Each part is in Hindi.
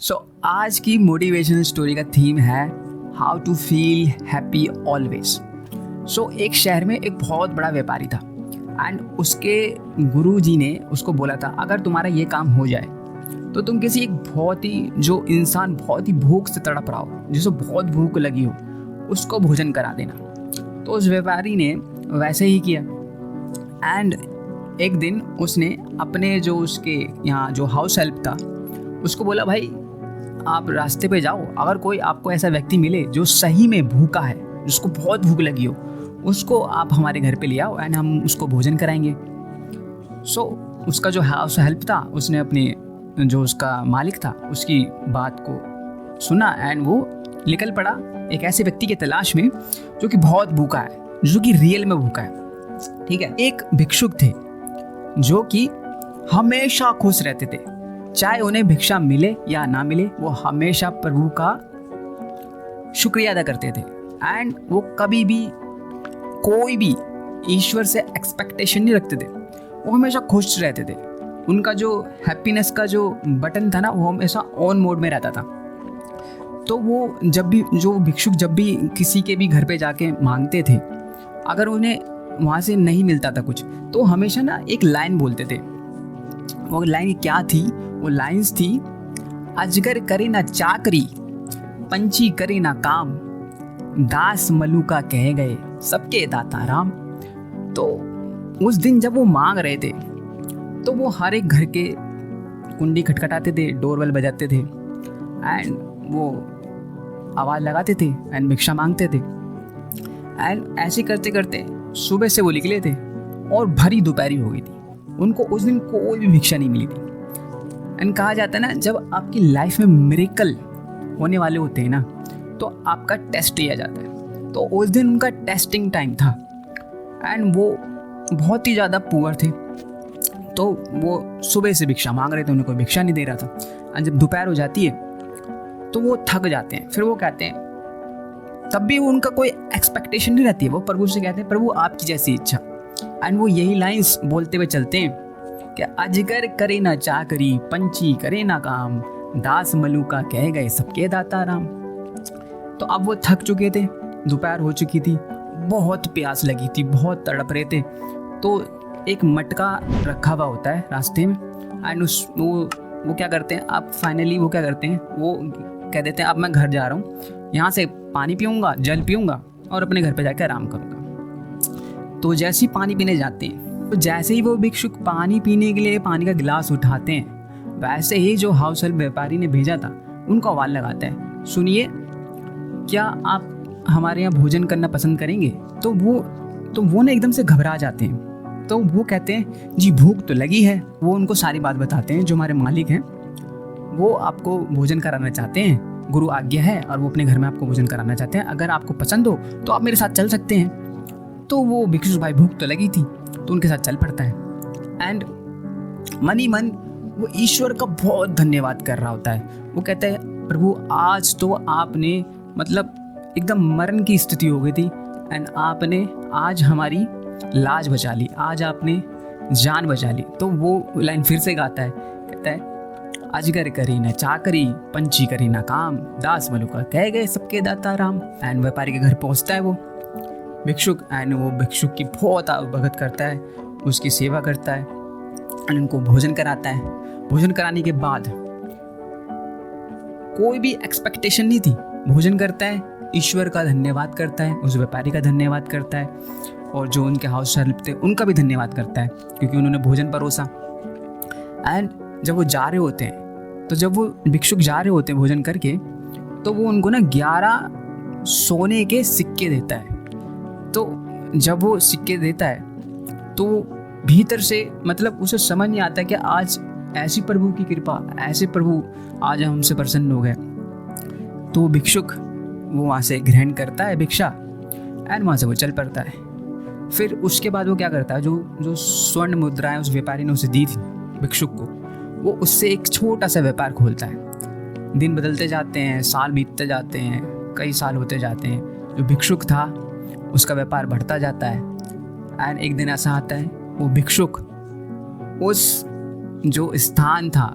सो आज की मोटिवेशनल स्टोरी का थीम है how to feel happy always. एक शहर में एक बहुत बड़ा व्यापारी था एंड उसके गुरुजी ने उसको बोला था अगर तुम्हारा ये काम हो जाए तो तुम किसी एक बहुत ही भूख से तड़प रहा हो, जिसको बहुत भूख लगी हो, उसको भोजन करा देना। तो उस व्यापारी ने वैसे ही किया एंड एक दिन उसने अपने उसके यहाँ जो हाउस हेल्प था उसको बोला, भाई आप रास्ते पे जाओ, अगर कोई आपको ऐसा व्यक्ति मिले जो सही में भूखा है, जिसको बहुत भूख लगी हो, उसको आप हमारे घर पे ले आओ एंड हम उसको भोजन कराएंगे। उसका जो हाउस हेल्प था उसने अपने जो उसका मालिक था उसकी बात को सुना एंड वो निकल पड़ा एक ऐसे व्यक्ति की तलाश में जो कि बहुत भूखा है, जो कि रियल में भूखा है। ठीक है, एक भिक्षुक थे जो कि हमेशा खुश रहते थे, चाहे उन्हें भिक्षा मिले या ना मिले, वो हमेशा प्रभु का शुक्रिया अदा करते थे एंड वो कभी भी कोई भी ईश्वर से एक्सपेक्टेशन नहीं रखते थे। वो हमेशा खुश रहते थे। उनका जो हैप्पीनेस का जो बटन था ना, वो हमेशा ऑन मोड में रहता था। तो वो जो भिक्षुक जब भी किसी के भी घर पे जाके मांगते थे, अगर उन्हें वहाँ से नहीं मिलता था कुछ, तो हमेशा ना एक लाइन बोलते थे। वो लाइन क्या थी? वो लाइन्स थी, अजगर करे ना चाकरी, पंछी करे ना काम, दास मलुका कह गए सबके दाता राम। तो उस दिन जब वो मांग रहे थे तो वो हर एक घर के कुंडी खटखटाते थे, डोरबेल बजाते थे एंड वो आवाज़ लगाते थे एंड भिक्षा मांगते थे। एंड ऐसे करते करते सुबह से वो निकले थे और भरी दोपहरी हो गई थी। उनको उस दिन कोई भी भिक्षा नहीं मिली थी। एंड कहा जाता है ना, जब आपकी लाइफ में मिरेकल होने वाले होते हैं ना, तो आपका टेस्ट लिया जाता है। तो उस दिन उनका टेस्टिंग टाइम था एंड वो बहुत ही ज़्यादा पुअर थे। तो वो सुबह से भिक्षा मांग रहे थे, उन्हें कोई भिक्षा नहीं दे रहा था। एंड जब दोपहर हो जाती है तो वो थक जाते हैं। फिर वो कहते हैं, तब भी उनका कोई एक्सपेक्टेशन नहीं रहती है, वो प्रभु से कहते हैं, प्रभु आपकी जैसी इच्छा। एंड वो यही लाइंस बोलते हुए चलते हैं कि अजगर करे ना चाकरी, पंछी करे ना काम, दास मलुका कह गए सबके दाता राम। तो अब वो थक चुके थे, दोपहर हो चुकी थी, बहुत प्यास लगी थी, बहुत तड़प रहे थे। तो एक मटका रखा हुआ होता है रास्ते में एंड वो क्या करते हैं, अब फाइनली वो क्या करते हैं, वो कह देते हैं अब मैं घर जा रहा हूँ, यहाँ से पानी पीऊँगा, जल पीऊँगा और अपने घर पे जाकर आराम करूँगा। तो जैसे ही पानी पीने जाते हैं, तो जैसे ही वो भिक्षुक पानी पीने के लिए पानी का गिलास उठाते हैं, वैसे ही जो हाउस हेल्प व्यापारी ने भेजा था उनको आवाज़ लगाता है, सुनिए क्या आप हमारे यहाँ भोजन करना पसंद करेंगे? तो वो ना एकदम से घबरा जाते हैं। तो वो कहते हैं जी भूख तो लगी है। वो उनको सारी बात बताते हैं, जो हमारे मालिक हैं वो आपको भोजन कराना चाहते हैं, गुरु आज्ञा है और वो अपने घर में आपको भोजन कराना चाहते हैं, अगर आपको पसंद हो तो आप मेरे साथ चल सकते हैं। तो वो भिक्षुक भाई भूख तो लगी थी तो उनके साथ चल पड़ता है एंड मन ही मन वो ईश्वर का बहुत धन्यवाद कर रहा होता है। वो कहता है, प्रभु आज तो आपने मतलब एकदम मरण की स्थिति हो गई थी एंड आपने आज हमारी लाज बचा ली, आज आपने जान बचा ली। तो वो लाइन फिर से गाता है, कहता है अजगर करे न चाकरी, पंछी करे न काम, दास मलुका कह गए सबके दाता राम। एंड व्यापारी के घर पहुंचता है वो भिक्षुक एंड वो भिक्षुक की बहुत भगत करता है, उसकी सेवा करता है एंड उनको भोजन कराता है। भोजन कराने के बाद कोई भी एक्सपेक्टेशन नहीं थी, भोजन करता है, ईश्वर का धन्यवाद करता है, उस व्यापारी का धन्यवाद करता है और जो उनके हाउस हेल्प थे उनका भी धन्यवाद करता है क्योंकि उन्होंने भोजन परोसा। एंड जब वो जा रहे होते हैं, तो जब वो भिक्षुक जा रहे होते हैं भोजन करके, तो वो उनको ना 11 सोने के सिक्के देता है। तो जब वो सिक्के देता है तो भीतर से मतलब उसे समझ नहीं आता कि आज ऐसी प्रभु की कृपा, ऐसे प्रभु आज हमसे प्रसन्न हो गए। तो भिक्षुक वो वहाँ से ग्रहण करता है भिक्षा एंड वहाँ से वो चल पड़ता है। फिर उसके बाद वो क्या करता है, जो स्वर्ण मुद्राएं उस व्यापारी ने उसे दी थी भिक्षुक को, वो उससे एक छोटा सा व्यापार खोलता है। दिन बदलते जाते हैं, साल बीतते जाते हैं, कई साल होते जाते हैं। जो भिक्षुक था उसका व्यापार बढ़ता जाता है एंड एक दिन ऐसा आता है, वो भिक्षुक उस जो स्थान था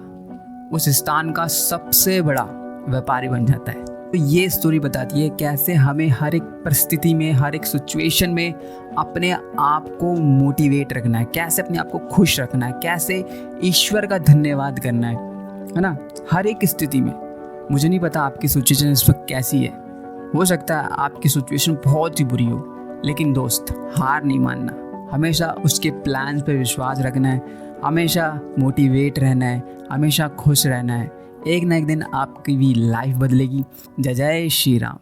उस स्थान का सबसे बड़ा व्यापारी बन जाता है। तो ये स्टोरी बताती है कैसे हमें हर एक परिस्थिति में, हर एक सिचुएशन में अपने आप को मोटिवेट रखना है, कैसे अपने आप को खुश रखना है, कैसे ईश्वर का धन्यवाद करना है ना, हर एक स्थिति में। मुझे नहीं पता आपकी सिचुएशन इस वक्त कैसी है, हो सकता है आपकी सिचुएशन बहुत ही बुरी हो, लेकिन दोस्त हार नहीं मानना, हमेशा उसके प्लान पे विश्वास रखना है, हमेशा मोटिवेट रहना है, हमेशा खुश रहना है। एक ना एक दिन आपकी भी लाइफ बदलेगी। जय जय श्री राम।